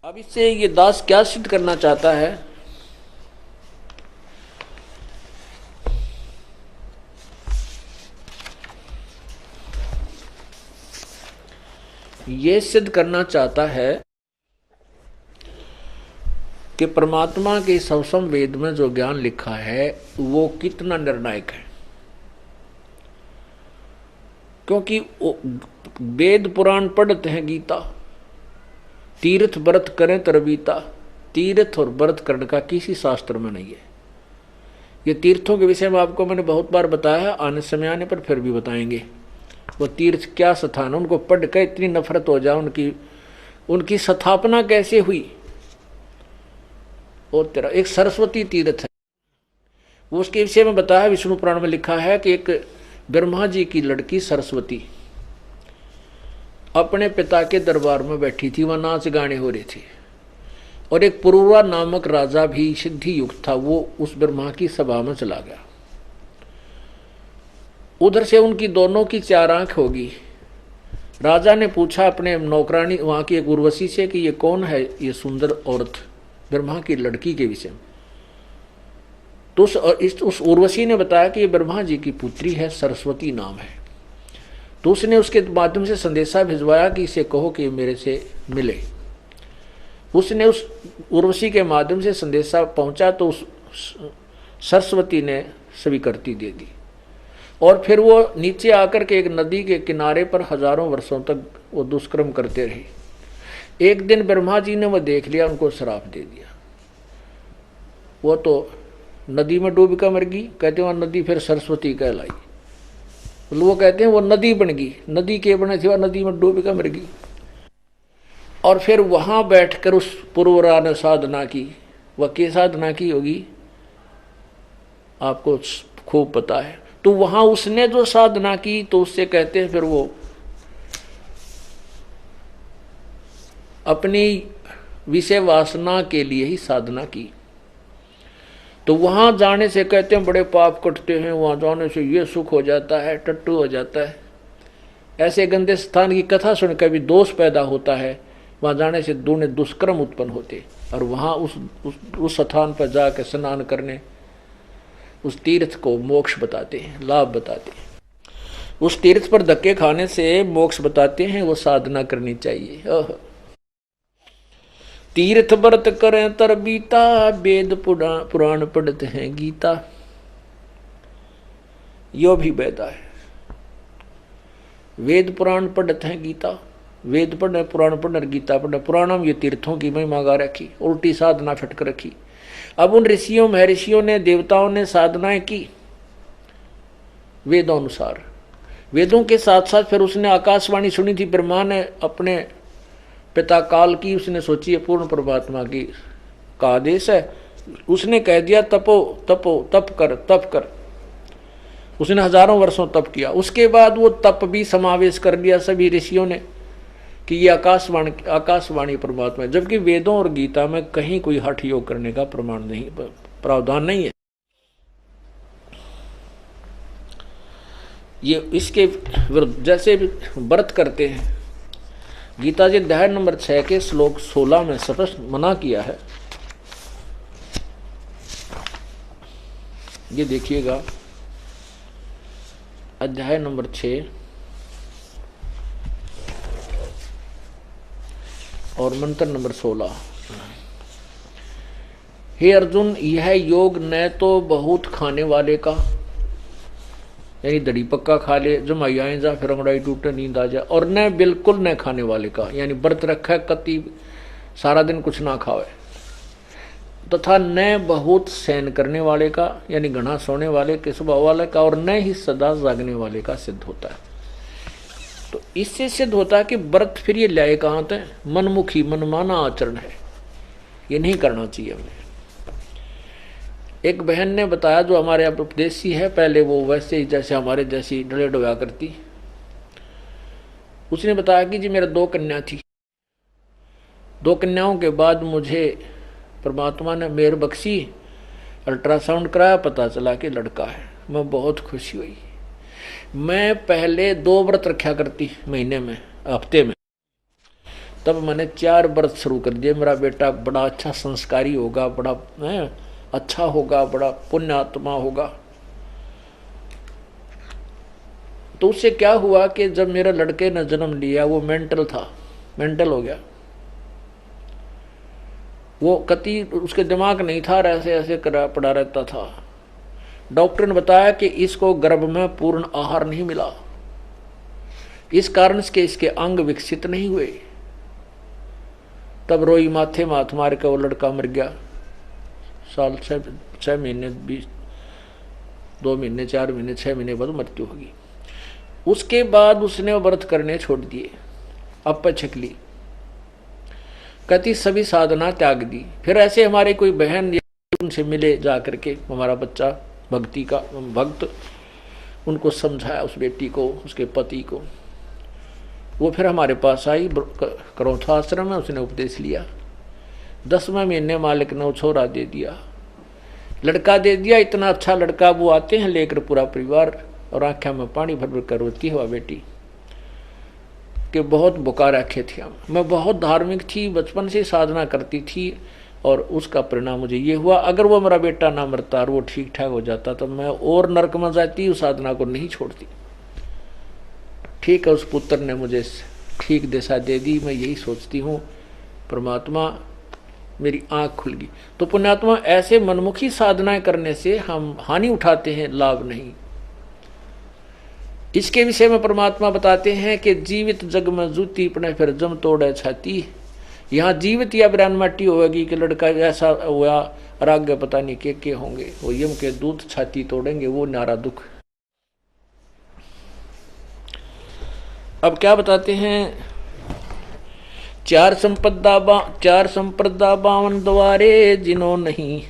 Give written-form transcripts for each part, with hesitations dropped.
अब इससे ये दास क्या सिद्ध करना चाहता है? ये सिद्ध करना चाहता है कि परमात्मा के सवसम वेद में जो ज्ञान लिखा है वो कितना निर्णायक है। क्योंकि वेद पुराण पढ़ते हैं गीता, तीर्थ व्रत करें तरबीता, तीर्थ और व्रत करने का किसी शास्त्र में नहीं है। ये तीर्थों के विषय में आपको मैंने बहुत बार बताया, आने समय आने पर फिर भी बताएंगे। वो तीर्थ क्या स्थान, उनको पढ़ कर इतनी नफरत हो जाए, उनकी स्थापना कैसे हुई। और तेरा एक सरस्वती तीर्थ है, वो उसके विषय में बताया। विष्णु पुराण में लिखा है कि एक ब्रह्मा जी की लड़की सरस्वती अपने पिता के दरबार में बैठी थी, वह नाच गाने हो रहे थे, और एक पुरुरा नामक राजा भी सिद्धि युक्त था, वो उस ब्रह्मा की सभा में चला गया। उधर से उनकी दोनों की चार आंख होगी। राजा ने पूछा अपने नौकरानी वहां की एक उर्वशी से कि ये कौन है ये सुंदर औरत, ब्रह्मा की लड़की के विषय में। तो उस उर्वशी ने बताया कि ये ब्रह्मा जी की पुत्री है, सरस्वती नाम है। तो उसने उसके माध्यम से संदेशा भिजवाया कि इसे कहो कि मेरे से मिले। उसने उस उर्वशी के माध्यम से संदेशा पहुंचा तो उस सरस्वती ने स्वीकृति दे दी, और फिर वो नीचे आकर के एक नदी के किनारे पर हजारों वर्षों तक वो दुष्कर्म करते रहे। एक दिन ब्रह्मा जी ने वह देख लिया, उनको श्राप दे दिया। वो तो नदी में डूब कर मर गई, कहते हैं वह नदी फिर सरस्वती कहलाई। वो कहते हैं वो नदी बन गई, नदी के बने थी, वह नदी में डूब कर मर गई। और फिर वहां बैठकर उस पुरवरा ने साधना की। वह क्या साधना की होगी आपको खूब पता है। तो वहां उसने जो साधना की तो उससे कहते हैं फिर वो अपनी विषय वासना के लिए ही साधना की। तो वहां जाने से कहते हैं बड़े पाप कटते हैं, वहां जाने से ये सुख हो जाता है, टट्टू हो जाता है। ऐसे गंदे स्थान की कथा सुनकर भी दोष पैदा होता है, वहां जाने से दूने दुष्कर्म उत्पन्न होते। और वहां उस स्थान पर जाकर स्नान करने, उस तीर्थ को मोक्ष बताते हैं, लाभ बताते हैं। उस तीर्थ पर धक्के खाने से मोक्ष बताते हैं, वो साधना करनी चाहिए। तीर्थ व्रत करें तरबीता, वेद पुराण पढ़ते हैं गीता। यो भी वेदा है, वेद पुराण पढ़ते हैं गीता। वेद पढ़ने, पुराण पढ़ने, गीता पढ़ने। पुराणम ये तीर्थों की महिमा गा रखी, उल्टी साधना फटक रखी। अब उन ऋषियों महर्षियों ने, देवताओं ने साधनाएं की वेदों अनुसार। वेदों के साथ साथ फिर उसने आकाशवाणी सुनी थी, ब्रह्मा ने अपने पिता काल की, उसने सोची है पूर्ण परमात्मा की का आदेश है, उसने कह दिया तपो तपो, तप कर तप कर। उसने हजारों वर्षों तप किया। उसके बाद वो तप भी समावेश कर लिया सभी ऋषियों ने कि ये आकाशवाणी परमात्मा है। जबकि वेदों और गीता में कहीं कोई हठ योग करने का प्रमाण नहीं, प्रावधान नहीं है। ये इसके विरुद्ध जैसे व्रत करते हैं, गीता जी अध्याय नंबर 6 के श्लोक 16 में स्पष्ट मना किया है। ये देखिएगा, अध्याय नंबर 6 और मंत्र नंबर 16। हे अर्जुन, यह योग न तो बहुत खाने वाले का, यानी दड़ी पक्का खा ले, जमाई आए जा, फिर अंगड़ाई टूटे, नींद आ जाए, और न बिल्कुल न खाने वाले का, यानी व्रत रखा है कति सारा दिन कुछ ना खावे, तथा न बहुत सहन करने वाले का, यानी घना सोने वाले के स्वभाव वाले का, और न ही सदा जागने वाले का सिद्ध होता है। तो इससे सिद्ध होता है कि व्रत फिर ये लाए कहाँ तक, मनमुखी मनमाना आचरण है, ये नहीं करना चाहिए हमें। एक बहन ने बताया जो हमारे यहाँ उपदेशी है, पहले वो वैसे ही जैसे हमारे जैसी डले डोया करती। उसने बताया कि जी मेरा 2 कन्या थी, 2 कन्याओं के बाद मुझे परमात्मा ने मेहर बख्शी, अल्ट्रासाउंड कराया, पता चला कि लड़का है। मैं बहुत खुशी हुई। मैं पहले 2 व्रत रखा करती महीने में, हफ्ते में, तब मैंने 4 व्रत शुरू कर दिए। मेरा बेटा बड़ा अच्छा संस्कारी होगा, बड़ा अच्छा होगा, बड़ा पुण्यात्मा होगा। तो उससे क्या हुआ कि जब मेरे लड़के ने जन्म लिया, वो मेंटल था, मेंटल हो गया। वो कति उसके दिमाग नहीं था, ऐसे ऐसे करा पड़ा रहता था। डॉक्टर ने बताया कि इसको गर्भ में पूर्ण आहार नहीं मिला, इस कारण से इसके अंग विकसित नहीं हुए। तब रोई माथे माथ मार के वो लड़का मर गया। साल 6 महीने 2 महीने 4 महीने 6 महीने बाद मृत्यु होगी। उसके बाद उसने व्रत करने छोड़ दिए, अपचक ली, कति सभी साधना त्याग दी। फिर ऐसे हमारे कोई बहन उनसे मिले जा करके, हमारा बच्चा भक्ति का भक्त, उनको समझाया, उस बेटी को, उसके पति को। वो फिर हमारे पास आई, करौथा आश्रम में उसने उपदेश लिया। 10वें महीने मालिक ने वो छोरा दे दिया, लड़का दे दिया। इतना अच्छा लड़का, वो आते हैं लेकर पूरा परिवार, और आँखें में पानी भर भर कर रोती है वह बेटी कि बहुत बुका रखे थे हम। मैं बहुत धार्मिक थी, बचपन से साधना करती थी, और उसका परिणाम मुझे ये हुआ। अगर वो मेरा बेटा ना मरता और वो ठीक ठाक हो जाता तो मैं और नरक में जाती, उस साधना को नहीं छोड़ती। ठीक है, उस पुत्र ने मुझे ठीक दिशा दे दी। मैं यही सोचती हूँ, परमात्मा मेरी आँख खुल गई। तो पुण्यात्मा, ऐसे मनमुखी साधनाएं करने से हम हानि उठाते हैं, लाभ नहीं। इसके विषय में परमात्मा बताते हैं कि जीवित जग में जूती पड़े फिर जम तोड़े छाती। यहाँ जीवित या बिरान माटी होगी कि लड़का ऐसा हुआ, और आगे पता नहीं के होंगे, वो यम के दूत छाती तोड़ेंगे, वो नारा दुख। अब क्या बताते हैं, 4 संप्रदा 52 द्वारे, जिन्हों नहीं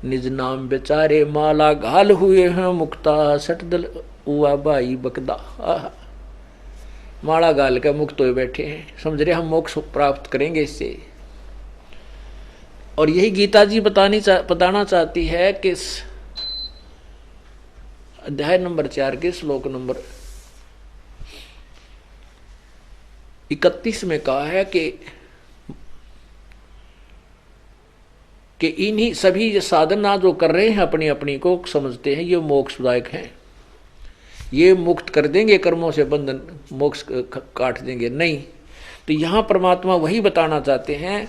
निज नाम बेचारे, माला घाल हुए हैं मुक्ता, सटदल हुआ बाई बकदा। माला गाल के मुक्त हुए बैठे हैं, समझ रहे हम मोक्ष प्राप्त करेंगे इससे। और यही गीता जी बताना चाहती है कि अध्याय नंबर 4 के श्लोक नंबर 31 में कहा है कि इन्हीं सभी ये साधना जो कर रहे हैं अपनी अपनी को समझते हैं ये मोक्षदायक हैं, ये मुक्त कर देंगे कर्मों से, बंधन मोक्ष काट देंगे, नहीं। तो यहाँ परमात्मा वही बताना चाहते हैं,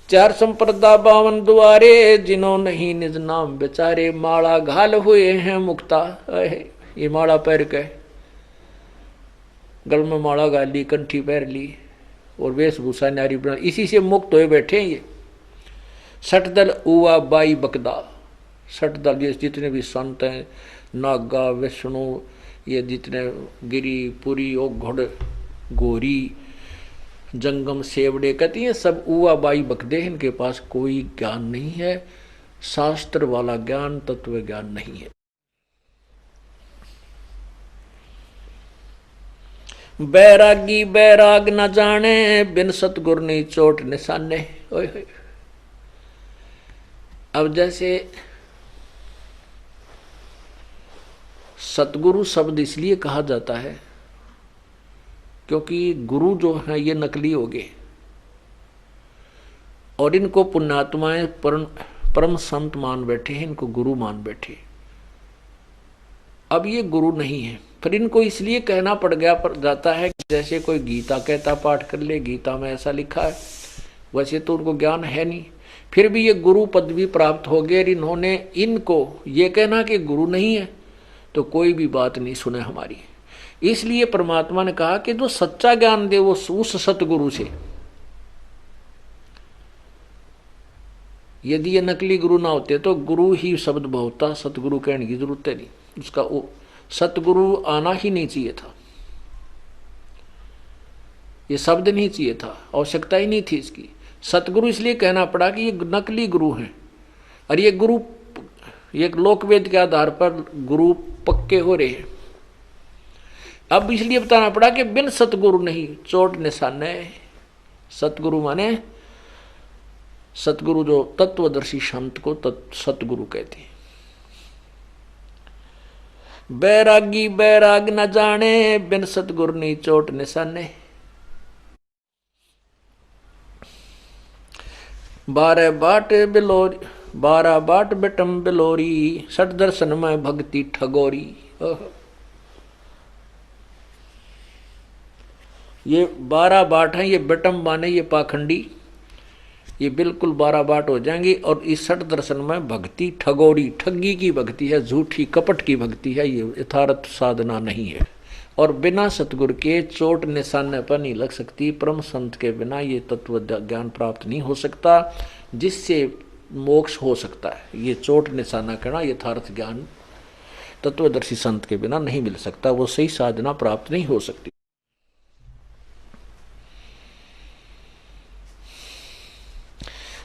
4 संप्रदा 52 द्वारे, जिन्हों नहीं निज नाम बेचारे, माला घाल हुए हैं मुक्ता। ये माला पैर के, गल में माला गाल ली, कंठी पैर ली, और वेशभूषा नारी बना, इसी से मुक्त हुए बैठे हैं ये। सटदल उवा बाई बकदा, सटदल ये जितने भी संत हैं, नागा, विष्णु, ये जितने गिरी, पुरी, घोड़, गोरी, जंगम, सेवड़े, कहती हैं सब उवा बाई बकदे हैं। इनके पास कोई ज्ञान नहीं है, शास्त्र वाला ज्ञान, तत्व ज्ञान नहीं है। बैरागी बैराग न जाने, बिन सतगुर नहीं चोट निशाने। ओए अब जैसे सतगुरु शब्द इसलिए कहा जाता है क्योंकि गुरु जो है ये नकली हो गए, और इनको पुण्यात्माएं परम संत मान बैठे हैं, इनको गुरु मान बैठे। अब ये गुरु नहीं है, फिर इनको इसलिए कहना पड़ जाता है जैसे कोई गीता कहता पाठ कर ले, गीता में ऐसा लिखा है, वैसे तो उनको ज्ञान है नहीं, फिर भी ये गुरु पदवी प्राप्त हो गए। इन्होंने इनको ये कहना कि गुरु नहीं है तो कोई भी बात नहीं सुने हमारी। इसलिए परमात्मा ने कहा कि जो सच्चा ज्ञान दे वो उस सतगुरु से, यदि ये नकली गुरु ना होते तो गुरु ही शब्द बहुता, सतगुरु कहने की जरूरत है नहीं, उसका वो सतगुरु आना ही नहीं चाहिए था, ये शब्द नहीं चाहिए था, आवश्यकता ही नहीं थी इसकी। सतगुरु इसलिए कहना पड़ा कि ये नकली गुरु हैं, और ये गुरु ये लोकवेद के आधार पर गुरु पक्के हो रहे हैं। अब इसलिए बताना पड़ा कि बिन सतगुरु नहीं चोट निशाने। सतगुरु माने सतगुरु जो तत्वदर्शी संत को सतगुरु कहते हैं। बैरागी बैराग न जाने, बिन सतगुरु नहीं चोट निशाने। बारह बाट बिलोरी, 12 बाट बेटम बिलोरी, सठ दर्शन में भक्ति ठगोरी। ये 12 बाट हैं, ये बेटम माने ये पाखंडी, ये बिल्कुल 12 बाट हो जाएंगी। और इस 60 दर्शन में भक्ति ठगोरी, ठगी की भक्ति है, झूठी कपट की भक्ति है, ये यथार्थ साधना नहीं है। और बिना सतगुरु के चोट निशाने पर नहीं लग सकती। परम संत के बिना ये तत्व ज्ञान प्राप्त नहीं हो सकता, जिससे मोक्ष हो सकता है। ये चोट निशाना करना यथार्थ ज्ञान तत्वदर्शी संत के बिना नहीं मिल सकता, वो सही साधना प्राप्त नहीं हो सकती।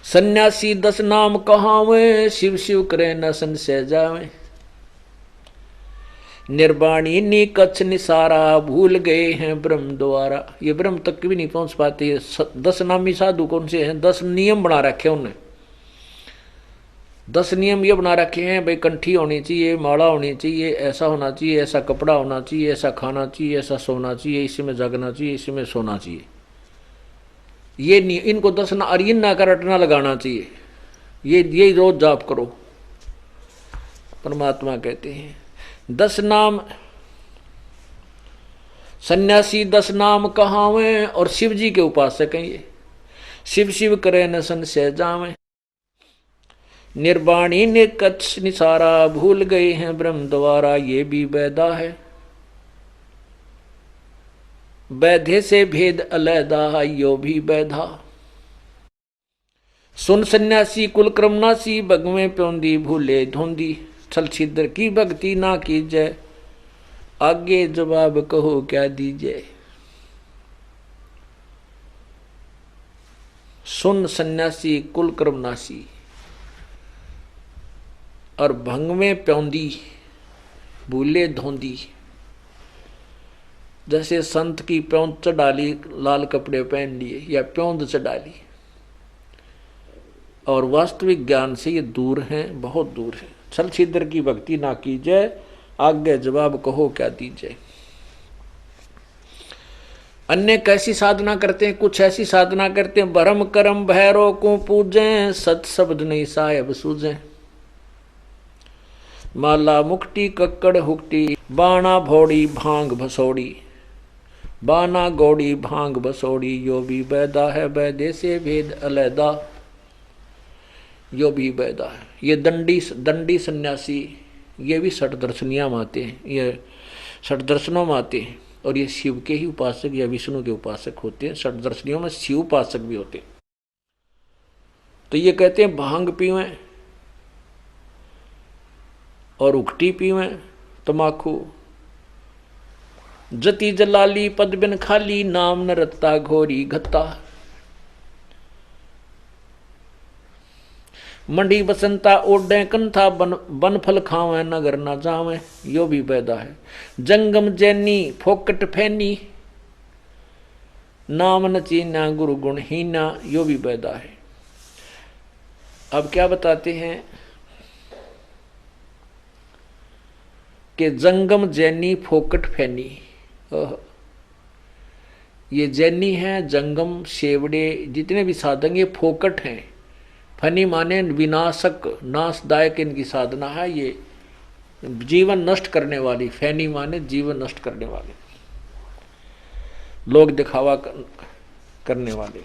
सन्यासी 10 नाम कहावे, शिव शिव करे न संशय जावे। निर्वाणी नी कच्छ निसारा, भूल गए हैं ब्रह्म द्वारा। ये ब्रह्म तक भी नहीं पहुंच पाते। 10 नामी साधु कौन से हैं? 10 नियम बना रखे उन्हें। 10 नियम ये बना रखे हैं, भाई कंठी होनी चाहिए, माला होनी चाहिए, ऐसा होना चाहिए, ऐसा कपड़ा होना चाहिए, ऐसा खाना चाहिए, ऐसा सोना चाहिए, इसी में जगना चाहिए, इसी में सोना चाहिए। ये नहीं, इनको 10 ना अरियन ना कर रटना लगाना चाहिए। ये रोज जाप करो। परमात्मा कहते हैं 10 नाम, सन्यासी 10 नाम कहावे, और शिव जी के उपासक हैं ये। शिव शिव करे न संशय जावे। निर्वाणी ने कच्छ निसारा, भूल गए हैं ब्रह्म द्वारा। ये भी वैदा है, वैधे से भेद अलैदा, यो भी वैधा। सुन सन्यासी कुल क्रमनासी, बगवे प्योंदी भूले धोंदी। छल छिद्र की भक्ति ना कीजय, आगे जवाब कहो क्या दीजिए। सुन सन्यासी कुल क्रमनासी, और भंग में प्योंदी भूले धोंदी। जैसे संत की प्योंद चढ़ा ली, लाल कपड़े पहन लिए, या प्योंद चढ़ा ली, और वास्तविक ज्ञान से ये दूर हैं, बहुत दूर है। छल छिद्र की भक्ति ना कीजिए, आगे जवाब कहो क्या दीजिए। अन्य कैसी साधना करते हैं? कुछ ऐसी साधना करते हैं, भरम करम भैरव को पूजें, सत शब्द नहीं साहेब सूझें। माला मुक्ति कक्कड़ हुक्टी, बाणा भोड़ी भांग भसोड़ी। बाना गौड़ी भांग बसोड़ी, यो भी वैदा है, वैदे से भेद अलैदा। यो भी वैदा है। ये दंडी सन्यासी, ये भी 60 दर्शनियां में आते हैं, ये 60 दर्शनों में आते हैं। और ये शिव के ही उपासक या विष्णु के उपासक होते हैं। 60 दर्शनियों में शिव उपासक भी होते हैं। तो ये कहते हैं भांग पीवें और उकटी पीवें, तमाकू। जति जलाली पद बिन खाली, नाम न रत्ता घोरी घत्ता। मंडी बसंता ओढ़े कंथा, बन फल खावे नगर न जावे। यो भी वैदा है। जंगम जैनी फोकट फैनी, नाम न चीना गुरु गुण हीना। यो भी वैदा है। अब क्या बताते हैं कि जंगम जैनी फोकट फैनी। ये जैनी हैं, जंगम शेवड़े जितने भी साधन ये फोकट हैं। फनी माने विनाशक, नाशदायक इनकी साधना है। ये जीवन नष्ट करने वाली, फैनी माने जीवन नष्ट करने वाले, लोग दिखावा करने वाले।